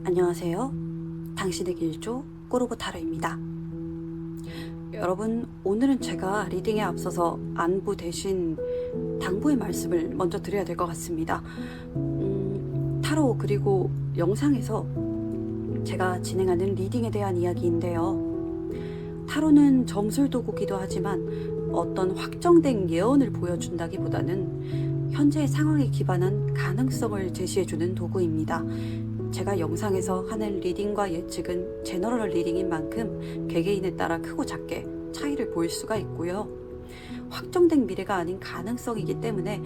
안녕하세요. 당신의 길조 꼬르보타르입니다. 여러분, 오늘은 제가 리딩에 앞서서 안부 대신 당부의 말씀을 먼저 드려야 될 것 같습니다. 타로 그리고 영상에서 제가 진행하는 리딩에 대한 이야기인데요. 타로는 점술 도구기도 하지만 어떤 확정된 예언을 보여준다기보다는 현재의 상황에 기반한 가능성을 제시해주는 도구입니다. 제가 영상에서 하는 리딩과 예측은 제너럴 리딩인 만큼 개개인에 따라 크고 작게 차이를 보일 수가 있고요. 확정된 미래가 아닌 가능성이기 때문에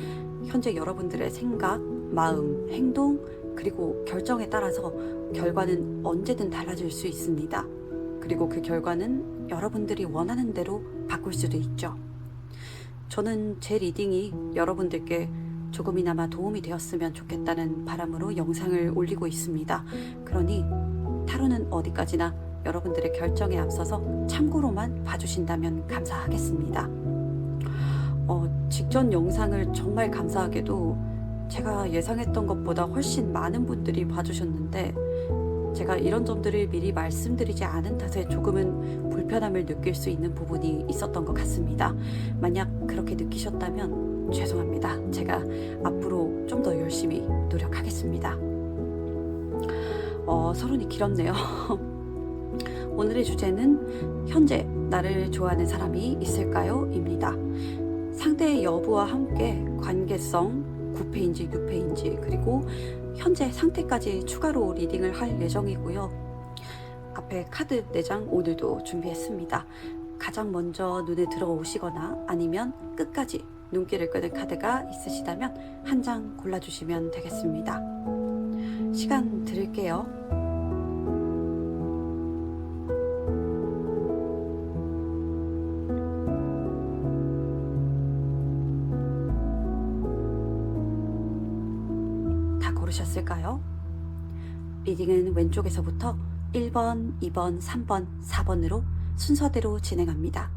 현재 여러분들의 생각, 마음, 행동, 그리고 결정에 따라서 결과는 언제든 달라질 수 있습니다. 그리고 그 결과는 여러분들이 원하는 대로 바꿀 수도 있죠. 저는 제 리딩이 여러분들께 조금이나마 도움이 되었으면 좋겠다는 바람으로 영상을 올리고 있습니다. 그러니 타로는 어디까지나 여러분들의 결정에 앞서서 참고로만 봐주신다면 감사하겠습니다. 직전 영상을 정말 감사하게도 제가 예상했던 것보다 훨씬 많은 분들이 봐주셨는데 제가 이런 점들을 미리 말씀드리지 않은 탓에 조금은 불편함을 느낄 수 있는 부분이 있었던 것 같습니다. 만약 그렇게 느끼셨다면 죄송합니다. 제가 앞으로 좀 더 열심히 노력하겠습니다. 서론이 길었네요. 오늘의 주제는 현재 나를 좋아하는 사람이 있을까요? 입니다. 상대의 여부와 함께 관계성, 9패인지 6패인지 그리고 현재 상태까지 추가로 리딩을 할 예정이고요. 앞에 카드 4장 오늘도 준비했습니다. 가장 먼저 눈에 들어오시거나 아니면 끝까지 눈길을 끄는 카드가 있으시다면 한 장 골라주시면 되겠습니다. 시간 드릴게요. 다 고르셨을까요? 리딩은 왼쪽에서부터 1번, 2번, 3번, 4번으로 순서대로 진행합니다.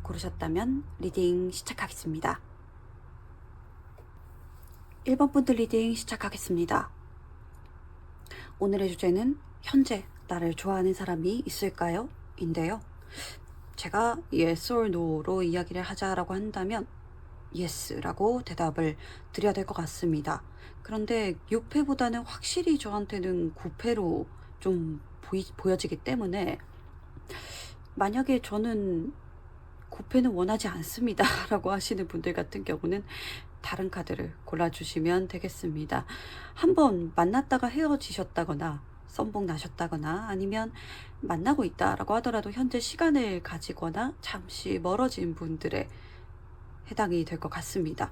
고르셨다면 리딩 시작하겠습니다. 1번 분들 리딩 시작하겠습니다. 오늘의 주제는 현재 나를 좋아하는 사람이 있을까요? 인데요. 제가 yes or no로 이야기를 하자라고 한다면 yes라고 대답을 드려야 될 것 같습니다. 그런데 6패보다는 확실히 저한테는 9패로 좀 보여지기 때문에 만약에 저는 9패는 원하지 않습니다 라고 하시는 분들 같은 경우는 다른 카드를 골라주시면 되겠습니다. 한번 만났다가 헤어지셨다거나 썸복 나셨다거나 아니면 만나고 있다라고 하더라도 현재 시간을 가지거나 잠시 멀어진 분들의 해당이 될 것 같습니다.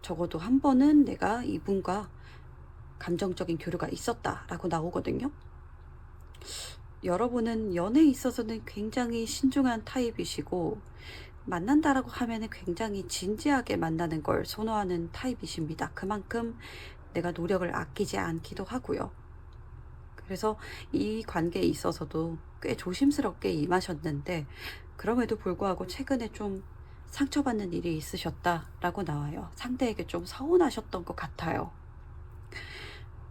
적어도 한 번은 내가 이분과 감정적인 교류가 있었다라고 나오거든요. 여러분은 연애에 있어서는 굉장히 신중한 타입이시고 만난다라고 하면 굉장히 진지하게 만나는 걸 선호하는 타입이십니다. 그만큼 내가 노력을 아끼지 않기도 하고요. 그래서 이 관계에 있어서도 꽤 조심스럽게 임하셨는데 그럼에도 불구하고 최근에 좀 상처받는 일이 있으셨다라고 나와요. 상대에게 좀 서운하셨던 것 같아요.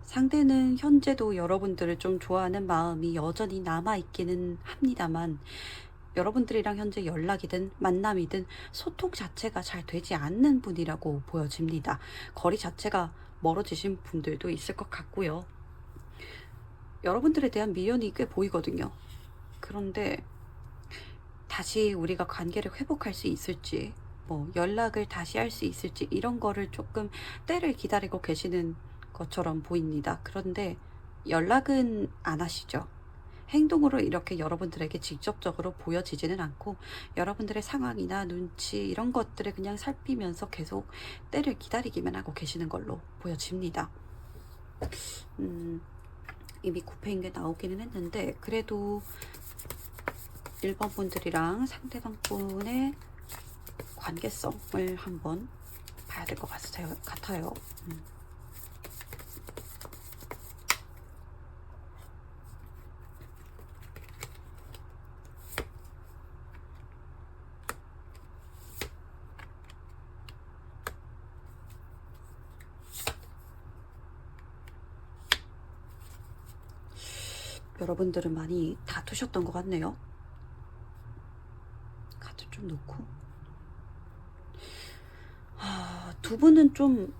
상대는 현재도 여러분들을 좀 좋아하는 마음이 여전히 남아있기는 합니다만 여러분들이랑 현재 연락이든 만남이든 소통 자체가 잘 되지 않는 분이라고 보여집니다. 거리 자체가 멀어지신 분들도 있을 것 같고요. 여러분들에 대한 미련이 꽤 보이거든요. 그런데 다시 우리가 관계를 회복할 수 있을지 연락을 다시 할 수 있을지 이런 거를 조금 때를 기다리고 계시는 것처럼 보입니다. 그런데 연락은 안 하시죠. 행동으로 이렇게 여러분들에게 직접적으로 보여지지는 않고 여러분들의 상황이나 눈치 이런 것들을 그냥 살피면서 계속 때를 기다리기만 하고 계시는 걸로 보여집니다. 이미 9패인 게 나오기는 했는데 그래도 1번 분들이랑 상대방 분의 관계성을 한번 봐야 될 것 같아요. 여러분들은 많이 다투셨던 것 같네요. 카드 좀 놓고. 두 분은 좀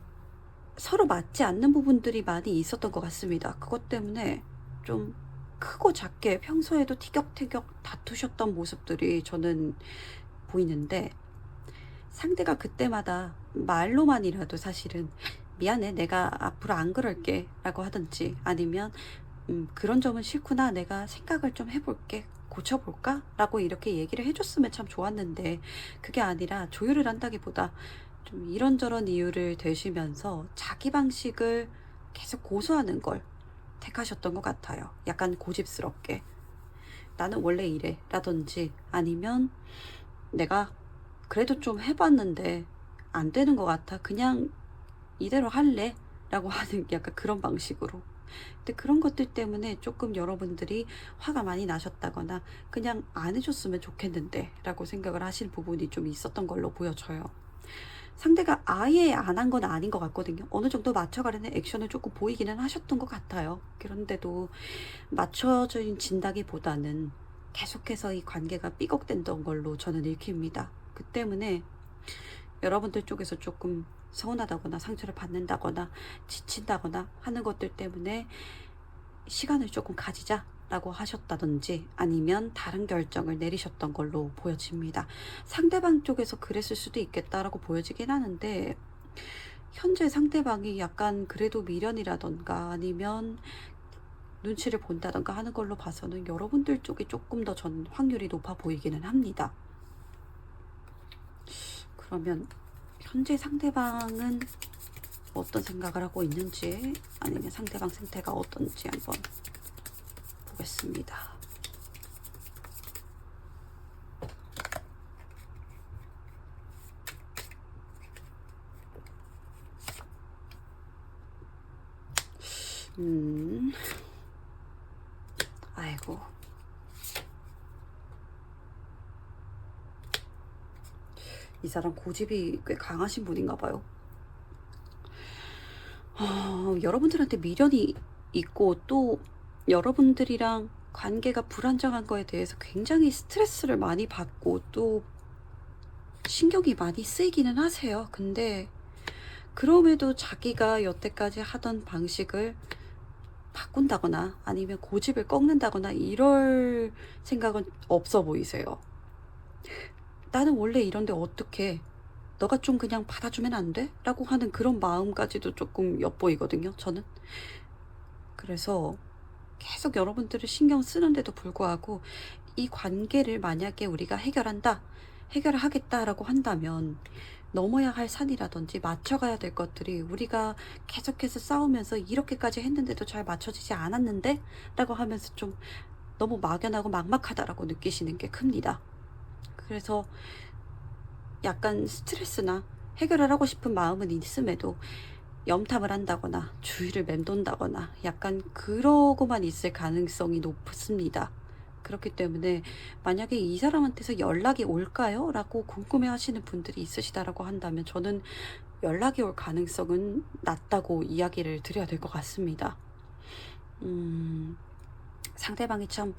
서로 맞지 않는 부분들이 많이 있었던 것 같습니다. 그것 때문에 좀 크고 작게 평소에도 티격태격 다투셨던 모습들이 저는 보이는데, 상대가 그때마다 말로만이라도 사실은 미안해, 내가 앞으로 안 그럴게 라고 하든지, 아니면 그런 점은 싫구나, 내가 생각을 좀 해볼게, 고쳐볼까? 라고 이렇게 얘기를 해줬으면 참 좋았는데, 그게 아니라 조율을 한다기보다 좀 이런저런 이유를 대시면서 자기 방식을 계속 고수하는 걸 택하셨던 것 같아요. 약간 고집스럽게. 나는 원래 이래 라든지, 아니면 내가 그래도 좀 해봤는데 안 되는 것 같아, 그냥 이대로 할래 라고 하는 약간 그런 방식으로. 근데 그런 것들 때문에 조금 여러분들이 화가 많이 나셨다거나 그냥 안 해줬으면 좋겠는데 라고 생각을 하시는 부분이 좀 있었던 걸로 보여져요. 상대가 아예 안 한 건 아닌 것 같거든요. 어느 정도 맞춰가려는 액션을 조금 보이기는 하셨던 것 같아요. 그런데도 맞춰진다기보다는 계속해서 이 관계가 삐걱댔던 걸로 저는 읽힙니다. 그 때문에 여러분들 쪽에서 조금 서운하다거나 상처를 받는다거나 지친다거나 하는 것들 때문에 시간을 조금 가지자 라고 하셨다든지, 아니면 다른 결정을 내리셨던 걸로 보여집니다. 상대방 쪽에서 그랬을 수도 있겠다라고 보여지긴 하는데, 현재 상대방이 약간 그래도 미련이라던가 아니면 눈치를 본다던가 하는 걸로 봐서는 여러분들 쪽이 조금 더 전 확률이 높아 보이기는 합니다. 그러면 현재 상대방은 어떤 생각을 하고 있는지, 아니면 상대방 상태가 어떤지 한번 보겠습니다. 아이고. 이 사람 고집이 꽤 강하신 분인가 봐요. 여러분들한테 미련이 있고, 또 여러분들이랑 관계가 불안정한 거에 대해서 굉장히 스트레스를 많이 받고 또 신경이 많이 쓰이기는 하세요. 근데 그럼에도 자기가 여태까지 하던 방식을 바꾼다거나 아니면 고집을 꺾는다거나 이럴 생각은 없어 보이세요. 나는 원래 이런데 어떡해, 너가 좀 그냥 받아주면 안 돼? 라고 하는 그런 마음까지도 조금 엿보이거든요, 저는. 그래서 계속 여러분들을 신경 쓰는데도 불구하고 이 관계를 만약에 우리가 해결을 하겠다라고 한다면, 넘어야 할 산이라든지 맞춰가야 될 것들이, 우리가 계속해서 싸우면서 이렇게까지 했는데도 잘 맞춰지지 않았는데? 라고 하면서 좀 너무 막연하고 막막하다라고 느끼시는 게 큽니다. 그래서 약간 스트레스나 해결을 하고 싶은 마음은 있음에도 염탐을 한다거나 주위를 맴돈다거나 약간 그러고만 있을 가능성이 높습니다. 그렇기 때문에 만약에 이 사람한테서 연락이 올까요? 라고 궁금해 하시는 분들이 있으시다라고 한다면, 저는 연락이 올 가능성은 낮다고 이야기를 드려야 될 것 같습니다. 상대방이 참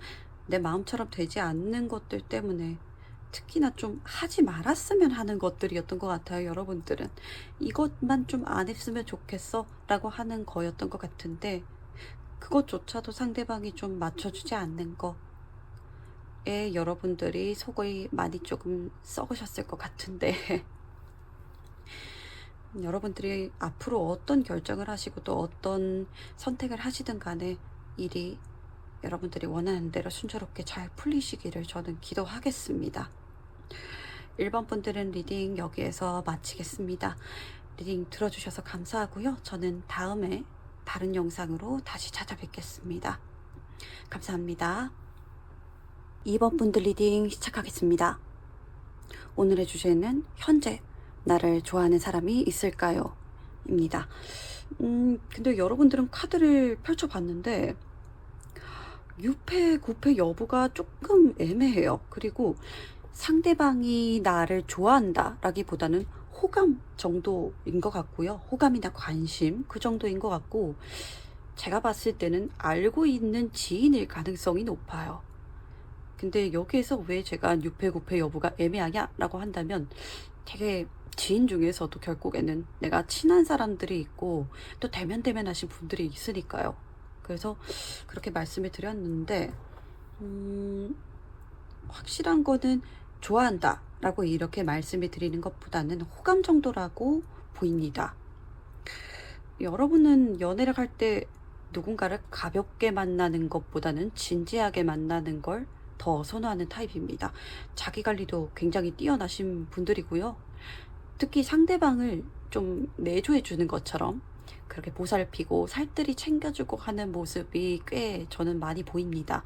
내 마음처럼 되지 않는 것들 때문에, 특히나 좀 하지 말았으면 하는 것들이었던 것 같아요. 여러분들은 이것만 좀 안 했으면 좋겠어 라고 하는 거였던 것 같은데, 그것조차도 상대방이 좀 맞춰주지 않는 거에 여러분들이 속이 많이 조금 썩으셨을 것 같은데 여러분들이 앞으로 어떤 결정을 하시고 또 어떤 선택을 하시든 간에 일이 여러분들이 원하는 대로 순조롭게 잘 풀리시기를 저는 기도하겠습니다. 1번 분들은 리딩 여기에서 마치겠습니다. 리딩 들어주셔서 감사하고요. 저는 다음에 다른 영상으로 다시 찾아뵙겠습니다. 감사합니다. 2번 분들 리딩 시작하겠습니다. 오늘의 주제는 현재 나를 좋아하는 사람이 있을까요? 입니다. 근데 여러분들은 카드를 펼쳐봤는데 6패, 9패 여부가 조금 애매해요. 그리고 상대방이 나를 좋아한다 라기보다는 호감 정도인 것 같고요. 호감이나 관심 그 정도인 것 같고, 제가 봤을 때는 알고 있는 지인일 가능성이 높아요. 근데 여기에서 왜 제가 유패 구패 여부가 애매하냐 라고 한다면, 되게 지인 중에서도 결국에는 내가 친한 사람들이 있고 또 대면대면하신 분들이 있으니까요. 그래서 그렇게 말씀을 드렸는데, 확실한 거는 좋아한다 라고 이렇게 말씀을 드리는 것보다는 호감 정도라고 보입니다. 여러분은 연애를 할 때 누군가를 가볍게 만나는 것보다는 진지하게 만나는 걸 더 선호하는 타입입니다. 자기 관리도 굉장히 뛰어나신 분들이고요. 특히 상대방을 좀 내조해 주는 것처럼 그렇게 보살피고 살뜰히 챙겨주고 하는 모습이 꽤 저는 많이 보입니다.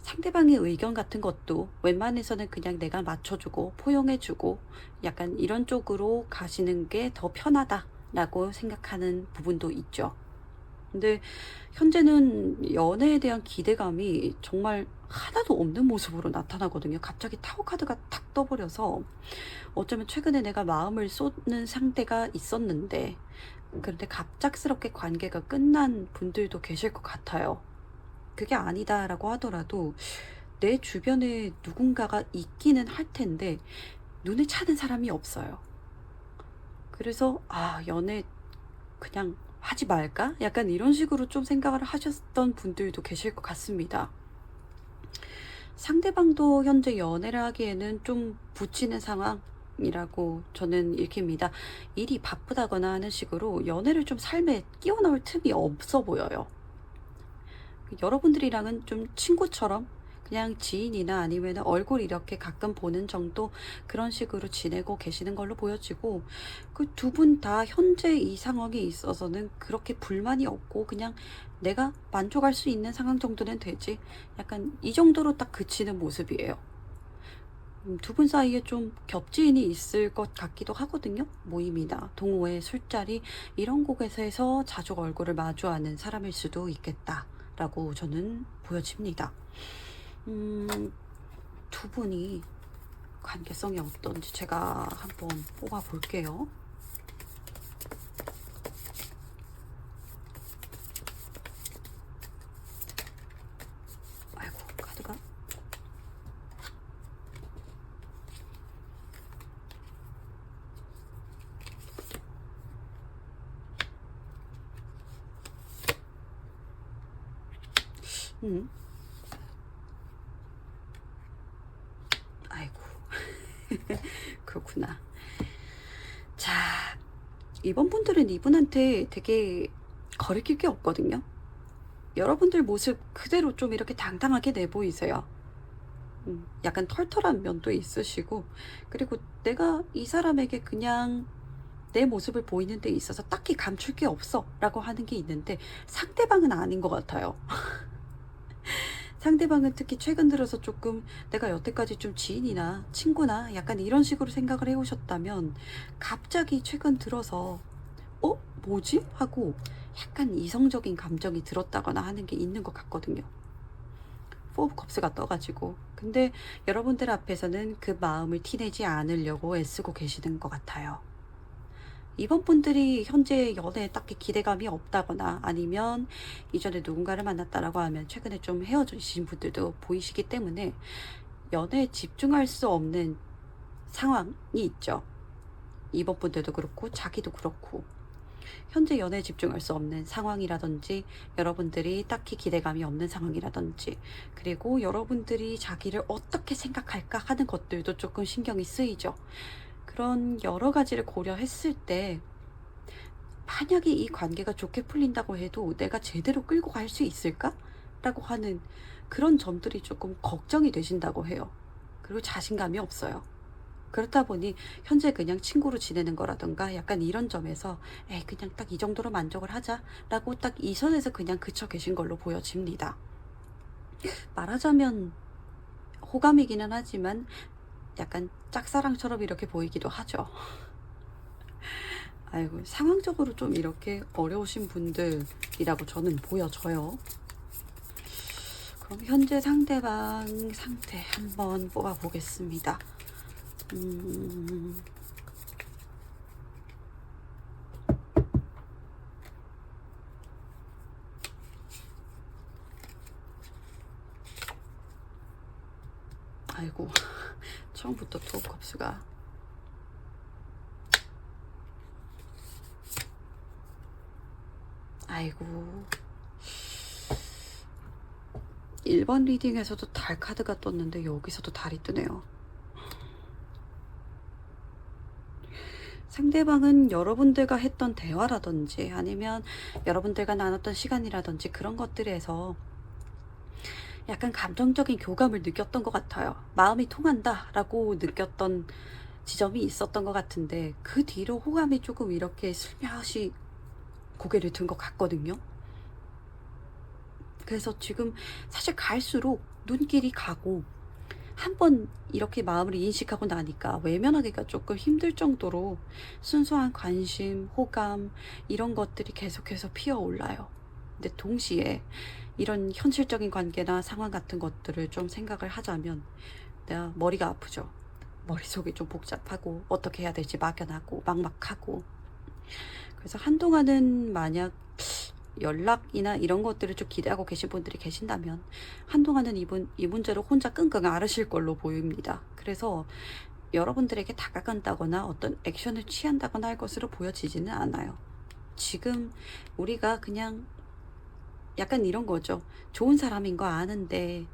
상대방의 의견 같은 것도 웬만해서는 그냥 내가 맞춰주고 포용해주고 약간 이런 쪽으로 가시는 게 더 편하다라고 생각하는 부분도 있죠. 근데 현재는 연애에 대한 기대감이 정말 하나도 없는 모습으로 나타나거든요. 갑자기 타로 카드가 탁 떠버려서 어쩌면 최근에 내가 마음을 쏟는 상대가 있었는데, 그런데 갑작스럽게 관계가 끝난 분들도 계실 것 같아요. 그게 아니다라고 하더라도 내 주변에 누군가가 있기는 할 텐데 눈에 차는 사람이 없어요. 그래서 연애 그냥 하지 말까? 약간 이런 식으로 좀 생각을 하셨던 분들도 계실 것 같습니다. 상대방도 현재 연애를 하기에는 좀 부치는 상황이라고 저는 읽힙니다. 일이 바쁘다거나 하는 식으로 연애를 좀 삶에 끼워 넣을 틈이 없어 보여요. 여러분들이랑은 좀 친구처럼 그냥 지인이나 아니면 얼굴 이렇게 가끔 보는 정도, 그런 식으로 지내고 계시는 걸로 보여지고, 그 두 분 다 현재 이 상황에 있어서는 그렇게 불만이 없고 그냥 내가 만족할 수 있는 상황 정도는 되지, 약간 이 정도로 딱 그치는 모습이에요. 두 분 사이에 좀 겹지인이 있을 것 같기도 하거든요. 모임이나 동호회, 술자리 이런 곳에서 자주 얼굴을 마주하는 사람일 수도 있겠다라고 저는 보여집니다. 두 분이 관계성이 어떤지 제가 한번 뽑아 볼게요. 아이고, 카드가. 아이고. 그렇구나. 자, 이번 분들은 이분한테 되게 거리낄 게 없거든요. 여러분들 모습 그대로 좀 이렇게 당당하게 내보이세요. 약간 털털한 면도 있으시고, 그리고 내가 이 사람에게 그냥 내 모습을 보이는 데 있어서 딱히 감출 게 없어 라고 하는 게 있는데, 상대방은 아닌 것 같아요. 상대방은 특히 최근 들어서 조금 내가 여태까지 좀 지인이나 친구나 약간 이런 식으로 생각을 해오셨다면, 갑자기 최근 들어서 뭐지? 하고 약간 이성적인 감정이 들었다거나 하는 게 있는 것 같거든요. 4 오브 컵스가 떠가지고. 근데 여러분들 앞에서는 그 마음을 티내지 않으려고 애쓰고 계시는 것 같아요. 이번 분들이 현재 연애에 딱히 기대감이 없다거나 아니면 이전에 누군가를 만났다라고 하면 최근에 좀 헤어지신 분들도 보이시기 때문에 연애에 집중할 수 없는 상황이 있죠. 이번 분들도 그렇고 자기도 그렇고 현재 연애에 집중할 수 없는 상황이라든지, 여러분들이 딱히 기대감이 없는 상황이라든지, 그리고 여러분들이 자기를 어떻게 생각할까 하는 것들도 조금 신경이 쓰이죠. 그런 여러 가지를 고려했을 때 만약에 이 관계가 좋게 풀린다고 해도 내가 제대로 끌고 갈 수 있을까? 라고 하는 그런 점들이 조금 걱정이 되신다고 해요. 그리고 자신감이 없어요. 그렇다 보니 현재 그냥 친구로 지내는 거라던가 약간 이런 점에서 그냥 딱 이 정도로 만족을 하자라고 딱 이 선에서 그냥 그쳐 계신 걸로 보여집니다. 말하자면 호감이기는 하지만 약간 짝사랑처럼 이렇게 보이기도 하죠. 아이고, 상황적으로 좀 이렇게 어려우신 분들이라고 저는 보여져요. 그럼 현재 상대방 상태 한번 뽑아 보겠습니다. 아이고, 처음부터 투어 컵스가. 아이고. 1번 리딩에서도 달 카드가 떴는데 여기서도 달이 뜨네요. 상대방은 여러분들과 했던 대화라든지 아니면 여러분들과 나눴던 시간이라든지 그런 것들에서 약간 감정적인 교감을 느꼈던 것 같아요. 마음이 통한다 라고 느꼈던 지점이 있었던 것 같은데 그 뒤로 호감이 조금 이렇게 슬며시 고개를 든 것 같거든요. 그래서 지금 사실 갈수록 눈길이 가고 한번 이렇게 마음을 인식하고 나니까 외면하기가 조금 힘들 정도로 순수한 관심, 호감 이런 것들이 계속해서 피어올라요. 근데 동시에 이런 현실적인 관계나 상황 같은 것들을 좀 생각을 하자면 내가 머리가 아프죠. 머릿속이 좀 복잡하고 어떻게 해야 될지 막연하고 막막하고. 그래서 한동안은 만약 연락이나 이런 것들을 좀 기대하고 계신 분들이 계신다면 한동안은 이 문제를 혼자 끙끙 앓으실 걸로 보입니다. 그래서 여러분들에게 다가간다거나 어떤 액션을 취한다거나 할 것으로 보여지지는 않아요. 지금 우리가 그냥 약간 이런 거죠. 좋은 사람인 거 아는데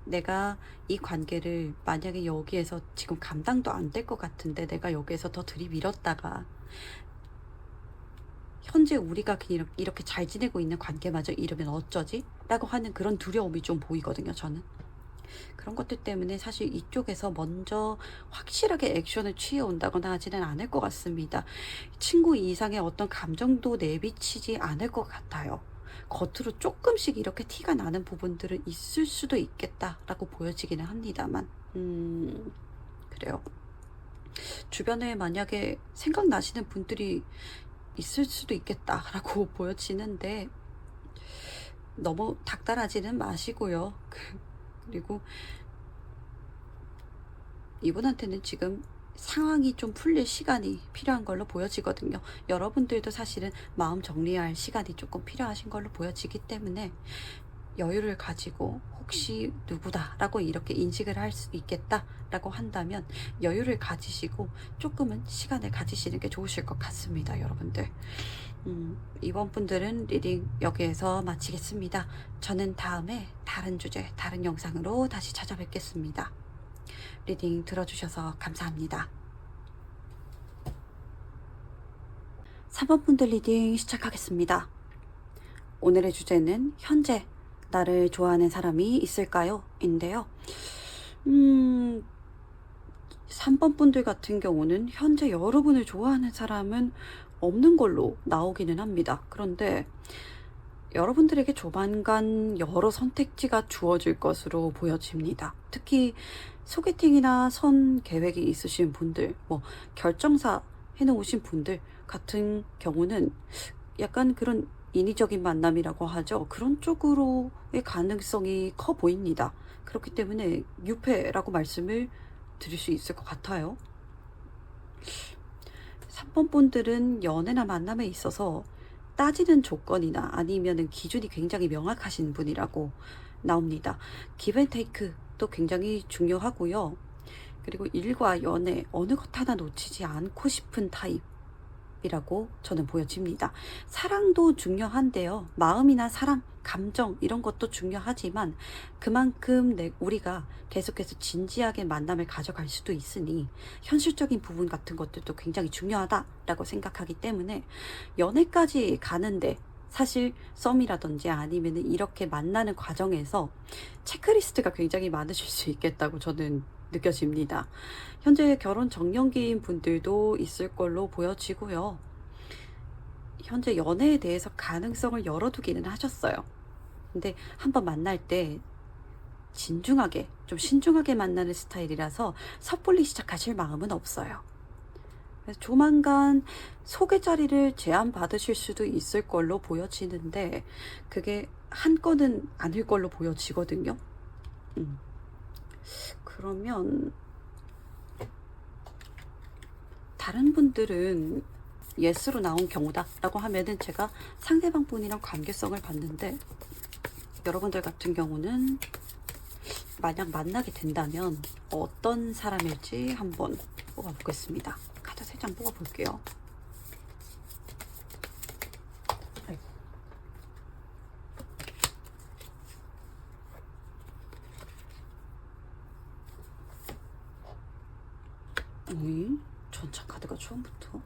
내가 이 관계를 만약에 여기에서 지금 감당도 안 될 것 같은데 내가 여기에서 더 들이밀었다가 현재 우리가 그냥 이렇게 잘 지내고 있는 관계마저 이러면 어쩌지? 라고 하는 그런 두려움이 좀 보이거든요, 저는. 그런 것들 때문에 사실 이쪽에서 먼저 확실하게 액션을 취해온다거나 하지는 않을 것 같습니다. 친구 이상의 어떤 감정도 내비치지 않을 것 같아요. 겉으로 조금씩 이렇게 티가 나는 부분들은 있을 수도 있겠다라고 보여지기는 합니다만, 그래요. 주변에 만약에 생각나시는 분들이 있을 수도 있겠다라고 보여지는데 너무 닥달하지는 마시고요. 그리고 이분한테는 지금 상황이 좀 풀릴 시간이 필요한 걸로 보여지거든요. 여러분들도 사실은 마음 정리할 시간이 조금 필요하신 걸로 보여지기 때문에 여유를 가지고 혹시 누구다라고 이렇게 인식을 할 수 있겠다라고 한다면 여유를 가지시고 조금은 시간을 가지시는 게 좋으실 것 같습니다, 여러분들. 이번 분들은 리딩 여기에서 마치겠습니다. 저는 다음에 다른 주제, 다른 영상으로 다시 찾아뵙겠습니다. 리딩 들어주셔서 감사합니다. 3번 분들 리딩 시작하겠습니다. 오늘의 주제는 현재 나를 좋아하는 사람이 있을까요? 인데요. 3번 분들 같은 경우는 현재 여러분을 좋아하는 사람은 없는 걸로 나오기는 합니다. 그런데 여러분들에게 조만간 여러 선택지가 주어질 것으로 보여집니다. 특히 소개팅이나 선 계획이 있으신 분들, 결정사 해놓으신 분들 같은 경우는 약간 그런 인위적인 만남이라고 하죠. 그런 쪽으로의 가능성이 커 보입니다. 그렇기 때문에 유패라고 말씀을 드릴 수 있을 것 같아요. 3번 분들은 연애나 만남에 있어서 따지는 조건이나 아니면은 기준이 굉장히 명확하신 분이라고 나옵니다. 기브앤테이크도 굉장히 중요하고요. 그리고 일과 연애 어느 것 하나 놓치지 않고 싶은 타입이라고 저는 보여집니다. 사랑도 중요한데요. 마음이나 사랑, 감정 이런 것도 중요하지만 그만큼 우리가 계속해서 진지하게 만남을 가져갈 수도 있으니 현실적인 부분 같은 것들도 굉장히 중요하다라고 생각하기 때문에 연애까지 가는데 사실 썸이라든지 아니면 이렇게 만나는 과정에서 체크리스트가 굉장히 많으실 수 있겠다고 저는 느껴집니다. 현재 결혼 정년기인 분들도 있을 걸로 보여지고요. 현재 연애에 대해서 가능성을 열어두기는 하셨어요. 근데 한번 만날 때 진중하게, 좀 신중하게 만나는 스타일이라서 섣불리 시작하실 마음은 없어요. 그래서 조만간 소개 자리를 제안받으실 수도 있을 걸로 보여지는데 그게 한 건은 아닐 걸로 보여지거든요. 그러면 다른 분들은 예스로 나온 경우다 라고 하면은 제가 상대방 분이랑 관계성을 봤는데 여러분들 같은 경우는 만약 만나게 된다면 어떤 사람일지 한번 뽑아보겠습니다. 카드 3장 뽑아볼게요. 오이? 전차 카드가 처음부터?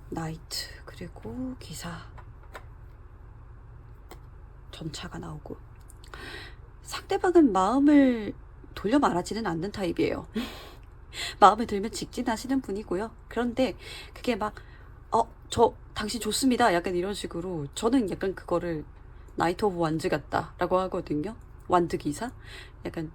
나이트, 그리고 기사, 전차가 나오고. 상대방은 마음을 돌려 말하지는 않는 타입이에요. 마음에 들면 직진하시는 분이고요. 그런데 그게 막 저 당신 좋습니다 약간 이런 식으로, 저는 약간 그거를 나이트 오브 완즈 같다 라고 하거든요. 완드 기사, 약간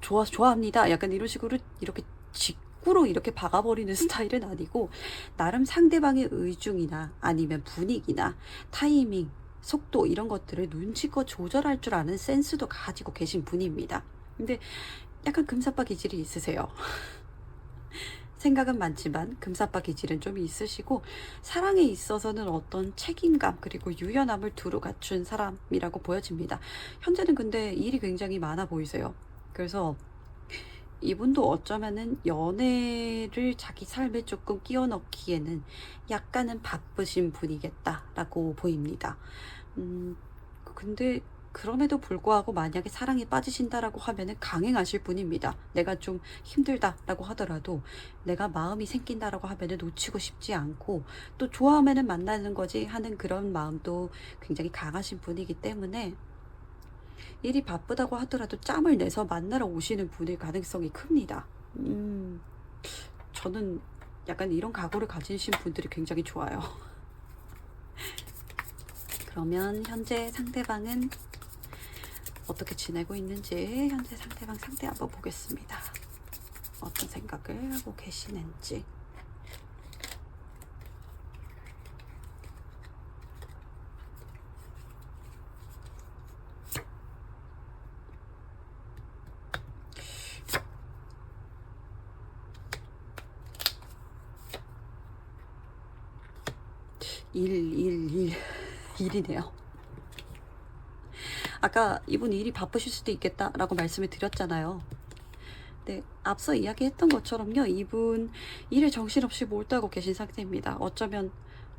좋아합니다 약간 이런 식으로 이렇게 직구로 이렇게 박아버리는 스타일은 아니고, 나름 상대방의 의중이나 아니면 분위기나 타이밍, 속도 이런 것들을 눈치껏 조절할 줄 아는 센스도 가지고 계신 분입니다. 근데 약간 금사빠 기질이 있으세요. 생각은 많지만 금사빠 기질은 좀 있으시고, 사랑에 있어서는 어떤 책임감 그리고 유연함을 두루 갖춘 사람이라고 보여집니다. 현재는 근데 일이 굉장히 많아 보이세요. 그래서 이분도 어쩌면은 연애를 자기 삶에 조금 끼워 넣기에는 약간은 바쁘신 분이겠다라고 보입니다. 근데 그럼에도 불구하고 만약에 사랑에 빠지신다라고 하면은 강행하실 분입니다. 내가 좀 힘들다라고 하더라도 내가 마음이 생긴다라고 하면은 놓치고 싶지 않고, 또 좋아하면은 만나는 거지 하는 그런 마음도 굉장히 강하신 분이기 때문에 일이 바쁘다고 하더라도 짬을 내서 만나러 오시는 분일 가능성이 큽니다. 저는 약간 이런 각오를 가지신 분들이 굉장히 좋아요. 그러면 현재 상대방은 어떻게 지내고 있는지, 현재 상대방 상태 한번 보겠습니다. 어떤 생각을 하고 계시는지. 일이네요. 아까 이분 일이 바쁘실 수도 있겠다라고 말씀을 드렸잖아요. 네, 앞서 이야기했던 것처럼요, 이분 일에 정신없이 몰두하고 계신 상태입니다. 어쩌면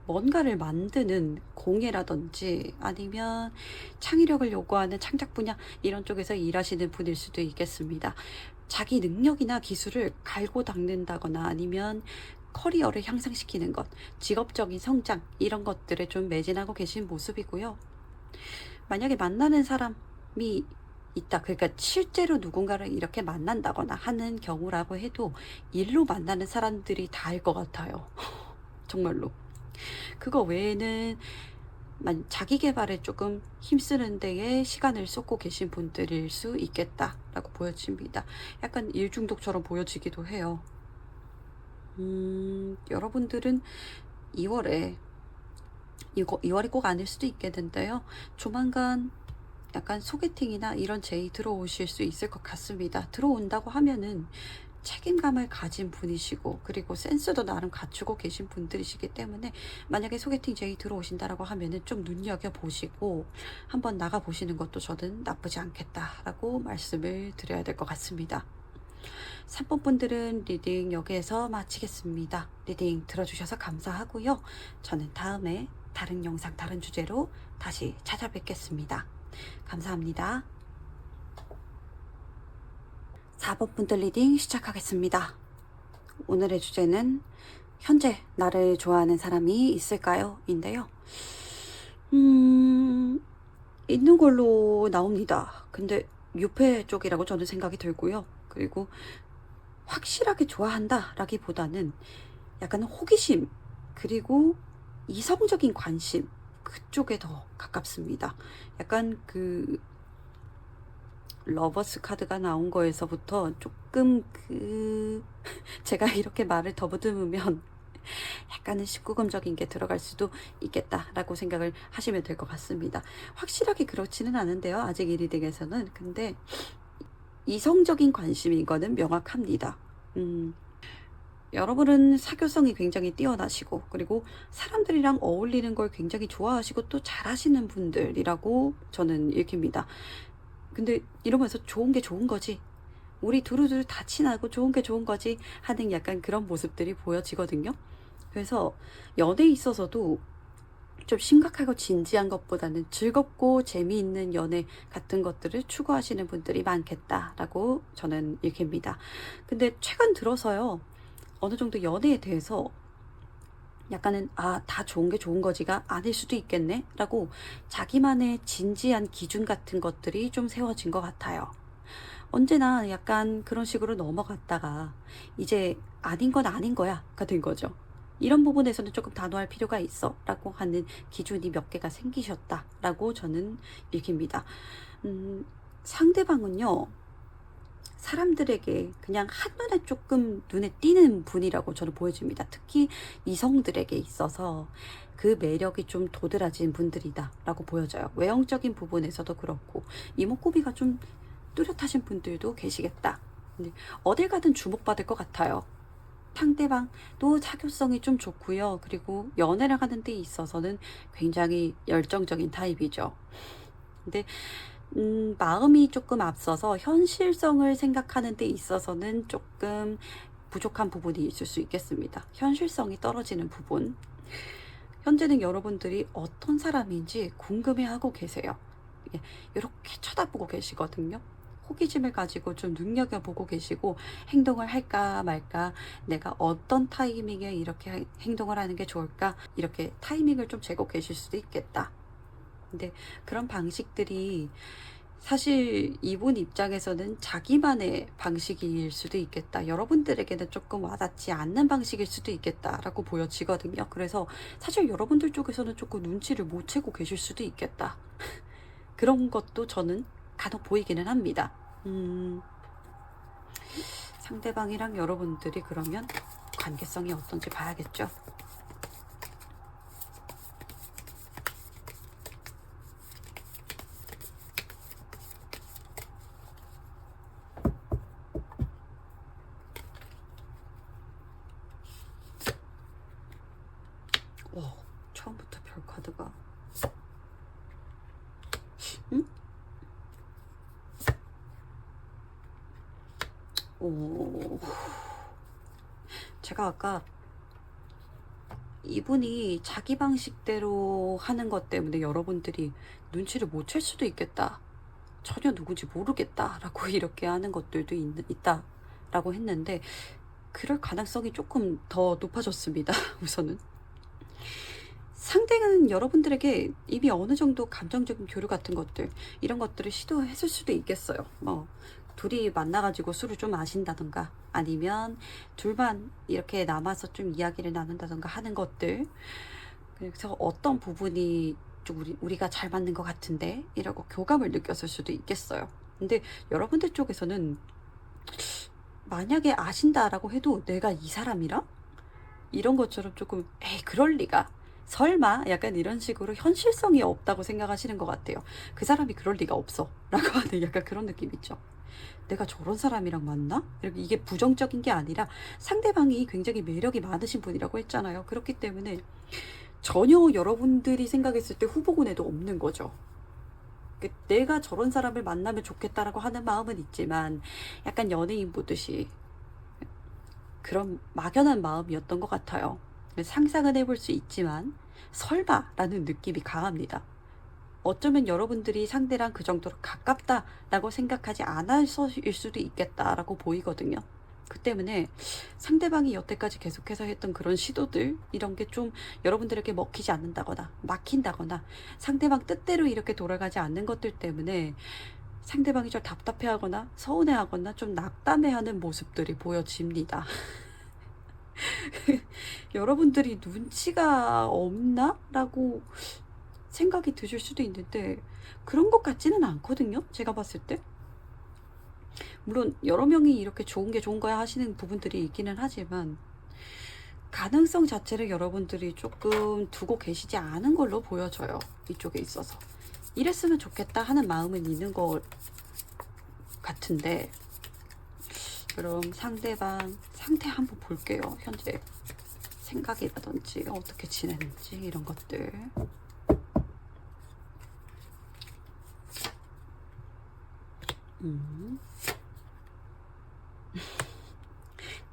뭔가를 만드는 공예라든지 아니면 창의력을 요구하는 창작 분야 이런 쪽에서 일하시는 분일 수도 있겠습니다. 자기 능력이나 기술을 갈고 닦는다거나 아니면 커리어를 향상시키는 것, 직업적인 성장 이런 것들에 좀 매진하고 계신 모습이고요. 만약에 만나는 사람이 있다, 그러니까 실제로 누군가를 이렇게 만난다거나 하는 경우라고 해도 일로 만나는 사람들이 다일 것 같아요. 정말로. 그거 외에는 자기 개발에 조금 힘쓰는 데에 시간을 쏟고 계신 분들일 수 있겠다라고 보여집니다. 약간 일 중독처럼 보여지기도 해요. 여러분들은 2월이 꼭 아닐 수도 있겠는데요. 조만간 약간 소개팅이나 이런 제의 들어오실 수 있을 것 같습니다. 들어온다고 하면은 책임감을 가진 분이시고, 그리고 센스도 나름 갖추고 계신 분들이시기 때문에 만약에 소개팅 제의 들어오신다라고 하면은 좀 눈여겨보시고 한번 나가보시는 것도 저는 나쁘지 않겠다라고 말씀을 드려야 될 것 같습니다. 3번 분들은 리딩 여기에서 마치겠습니다. 리딩 들어주셔서 감사하고요. 저는 다음에 다른 영상, 다른 주제로 다시 찾아뵙겠습니다. 감사합니다. 4번 분들 리딩 시작하겠습니다. 오늘의 주제는 현재 나를 좋아하는 사람이 있을까요? 인데요. 있는 걸로 나옵니다. 근데 유패 쪽이라고 저는 생각이 들고요. 그리고 확실하게 좋아한다 라기보다는 약간 호기심, 그리고 이성적인 관심, 그쪽에 더 가깝습니다. 약간 그 러버스 카드가 나온 거에서부터 조금 제가 이렇게 말을 더듬으면 약간은 19금적인 게 들어갈 수도 있겠다라고 생각을 하시면 될 것 같습니다. 확실하게 그렇지는 않은데요, 아직 이 리딩에서는. 근데 이성적인 관심인 거는 명확합니다. 여러분은 사교성이 굉장히 뛰어나시고 그리고 사람들이랑 어울리는 걸 굉장히 좋아하시고 또 잘하시는 분들이라고 저는 읽힙니다. 근데 이러면서 좋은 게 좋은 거지, 우리 두루두루 다 친하고 좋은 게 좋은 거지 하는 약간 그런 모습들이 보여지거든요. 그래서 연애에 있어서도 좀 심각하고 진지한 것보다는 즐겁고 재미있는 연애 같은 것들을 추구하시는 분들이 많겠다라고 저는 읽힙니다. 근데 최근 들어서요, 어느 정도 연애에 대해서 약간은 다 좋은 게 좋은 거지가 아닐 수도 있겠네 라고 자기만의 진지한 기준 같은 것들이 좀 세워진 것 같아요. 언제나 약간 그런 식으로 넘어갔다가 이제 아닌 건 아닌 거야가 된 거죠. 이런 부분에서는 조금 단호할 필요가 있어 라고 하는 기준이 몇 개가 생기셨다 라고 저는 읽힙니다. 상대방은요, 사람들에게 그냥 한눈에 조금 눈에 띄는 분이라고 저는 보여집니다. 특히 이성들에게 있어서 그 매력이 좀 도드라진 분들이다 라고 보여져요. 외형적인 부분에서도 그렇고 이목구비가 좀 뚜렷하신 분들도 계시겠다. 근데 어딜 가든 주목받을 것 같아요. 상대방도 사교성이 좀 좋고요. 그리고 연애를 하는 데 있어서는 굉장히 열정적인 타입이죠. 근데 마음이 조금 앞서서 현실성을 생각하는 데 있어서는 조금 부족한 부분이 있을 수 있겠습니다. 현실성이 떨어지는 부분. 현재는 여러분들이 어떤 사람인지 궁금해하고 계세요. 이렇게 쳐다보고 계시거든요. 호기심을 가지고 좀 눈여겨보고 계시고, 행동을 할까 말까, 내가 어떤 타이밍에 이렇게 행동을 하는 게 좋을까, 이렇게 타이밍을 좀 재고 계실 수도 있겠다. 근데 그런 방식들이 사실 이분 입장에서는 자기만의 방식일 수도 있겠다, 여러분들에게는 조금 와닿지 않는 방식일 수도 있겠다라고 보여지거든요. 그래서 사실 여러분들 쪽에서는 조금 눈치를 못 채고 계실 수도 있겠다. 그런 것도 저는 간혹 보이기는 합니다. 상대방이랑 여러분들이 그러면 관계성이 어떤지 봐야겠죠. 처음부터 별 카드가 제가 아까 이분이 자기 방식대로 하는 것 때문에 여러분들이 눈치를 못 챌 수도 있겠다, 전혀 누군지 모르겠다 라고 이렇게 하는 것들도 있다라고 했는데, 그럴 가능성이 조금 더 높아졌습니다. 우선은 상대는 여러분들에게 이미 어느 정도 감정적인 교류 같은 것들, 이런 것들을 시도했을 수도 있겠어요. 뭐 둘이 만나가지고 술을 좀 마신다던가, 아니면 둘만 이렇게 남아서 좀 이야기를 나눈다던가 하는 것들. 그래서 어떤 부분이 좀 우리가 잘 맞는 것 같은데 이러고 교감을 느꼈을 수도 있겠어요. 근데 여러분들 쪽에서는 만약에 아신다라고 해도 내가 이 사람이랑 이런 것처럼 조금 그럴 리가, 설마 약간 이런 식으로 현실성이 없다고 생각하시는 것 같아요. 그 사람이 그럴 리가 없어 라고 하는 약간 그런 느낌 있죠. 내가 저런 사람이랑 만나? 이게 부정적인 게 아니라 상대방이 굉장히 매력이 많으신 분이라고 했잖아요. 그렇기 때문에 전혀 여러분들이 생각했을 때 후보군에도 없는 거죠. 내가 저런 사람을 만나면 좋겠다라고 하는 마음은 있지만 약간 연예인 보듯이 그런 막연한 마음이었던 것 같아요. 상상은 해볼 수 있지만 설마라는 느낌이 강합니다. 어쩌면 여러분들이 상대랑 그 정도로 가깝다라고 생각하지 않아서일 수도 있겠다라고 보이거든요. 그 때문에 상대방이 여태까지 계속해서 했던 그런 시도들, 이런 게 좀 여러분들에게 먹히지 않는다거나 막힌다거나 상대방 뜻대로 이렇게 돌아가지 않는 것들 때문에 상대방이 좀 답답해하거나 서운해하거나 좀 낙담해하는 모습들이 보여집니다. 여러분들이 눈치가 없나? 라고 생각이 드실 수도 있는데 그런 것 같지는 않거든요. 제가 봤을 때. 물론 여러 명이 이렇게 좋은 게 좋은 거야 하시는 부분들이 있기는 하지만 가능성 자체를 여러분들이 조금 두고 계시지 않은 걸로 보여져요. 이쪽에 있어서. 이랬으면 좋겠다 하는 마음은 있는 것 같은데, 그럼 상대방 상태 한번 볼게요. 현재 생각이라든지 어떻게 지내는지 이런 것들.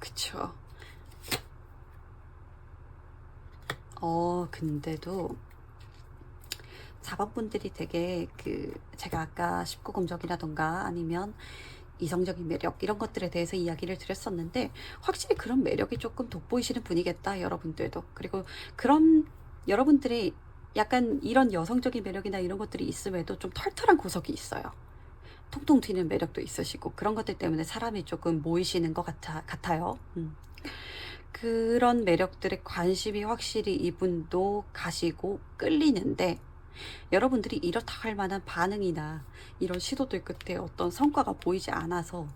그쵸. 근데도 4번분들이 되게 제가 아까 19금적이라던가 아니면 이성적인 매력 이런 것들에 대해서 이야기를 드렸었는데, 확실히 그런 매력이 조금 돋보이시는 분이겠다, 여러분들도. 그리고 그런 여러분들이 약간 이런 여성적인 매력이나 이런 것들이 있음에도 좀 털털한 구석이 있어요. 통통 튀는 매력도 있으시고, 그런 것들 때문에 사람이 조금 모이시는 것 같아요. 그런 매력들에 관심이 확실히 이분도 가시고 끌리는데, 여러분들이 이렇다 할 만한 반응이나 이런 시도들 끝에 어떤 성과가 보이지 않아서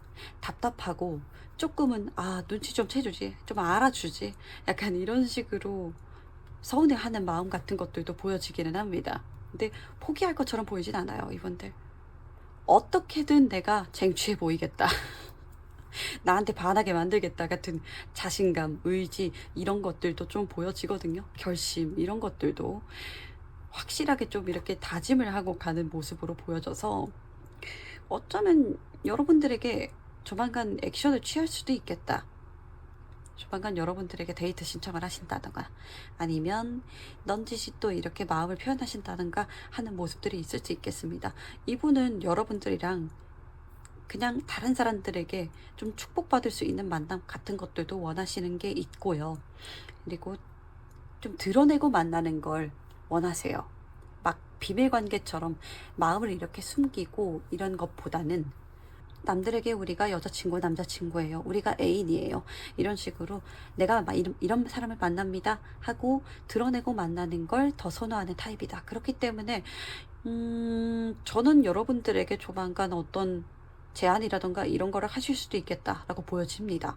답답하고, 조금은 눈치 좀 채주지, 좀 알아주지, 약간 이런 식으로 서운해하는 마음 같은 것들도 보여지기는 합니다. 근데 포기할 것처럼 보이진 않아요, 이분들. 어떻게든 내가 쟁취해 보이겠다, 나한테 반하게 만들겠다 같은 자신감, 의지 이런 것들도 좀 보여지거든요. 결심 이런 것들도 확실하게 좀 이렇게 다짐을 하고 가는 모습으로 보여져서, 어쩌면 여러분들에게 조만간 액션을 취할 수도 있겠다. 조만간 여러분들에게 데이트 신청을 하신다던가, 아니면 넌지시 또 이렇게 마음을 표현하신다던가 하는 모습들이 있을 수 있겠습니다. 이분은 여러분들이랑 그냥 다른 사람들에게 좀 축복받을 수 있는 만남 같은 것들도 원하시는 게 있고요. 그리고 좀 드러내고 만나는 걸 원하세요. 막 비밀 관계처럼 마음을 이렇게 숨기고 이런 것보다는, 남들에게 우리가 여자친구, 남자친구예요, 우리가 애인이에요, 이런 식으로 내가 이런 사람을 만납니다 하고 드러내고 만나는 걸 더 선호하는 타입이다. 그렇기 때문에 저는 여러분들에게 조만간 어떤 제안이라던가 이런 거를 하실 수도 있겠다라고 보여집니다.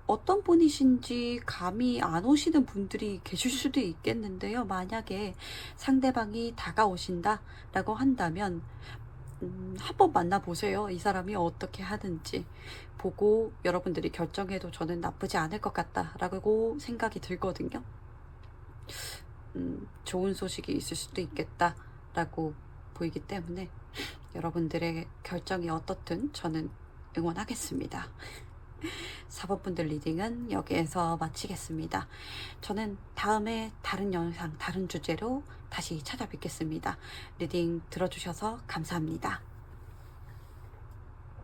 어떤 분이신지 감이 안 오시는 분들이 계실 수도 있겠는데요. 만약에 상대방이 다가오신다라고 한다면 한번 만나보세요. 이 사람이 어떻게 하는지 보고 여러분들이 결정해도 저는 나쁘지 않을 것 같다라고 생각이 들거든요. 좋은 소식이 있을 수도 있겠다라고 보이기 때문에 여러분들의 결정이 어떻든 저는 응원하겠습니다. 4번분들 리딩은 여기에서 마치겠습니다. 저는 다음에 다른 영상, 다른 주제로 다시 찾아뵙겠습니다. 리딩 들어주셔서 감사합니다.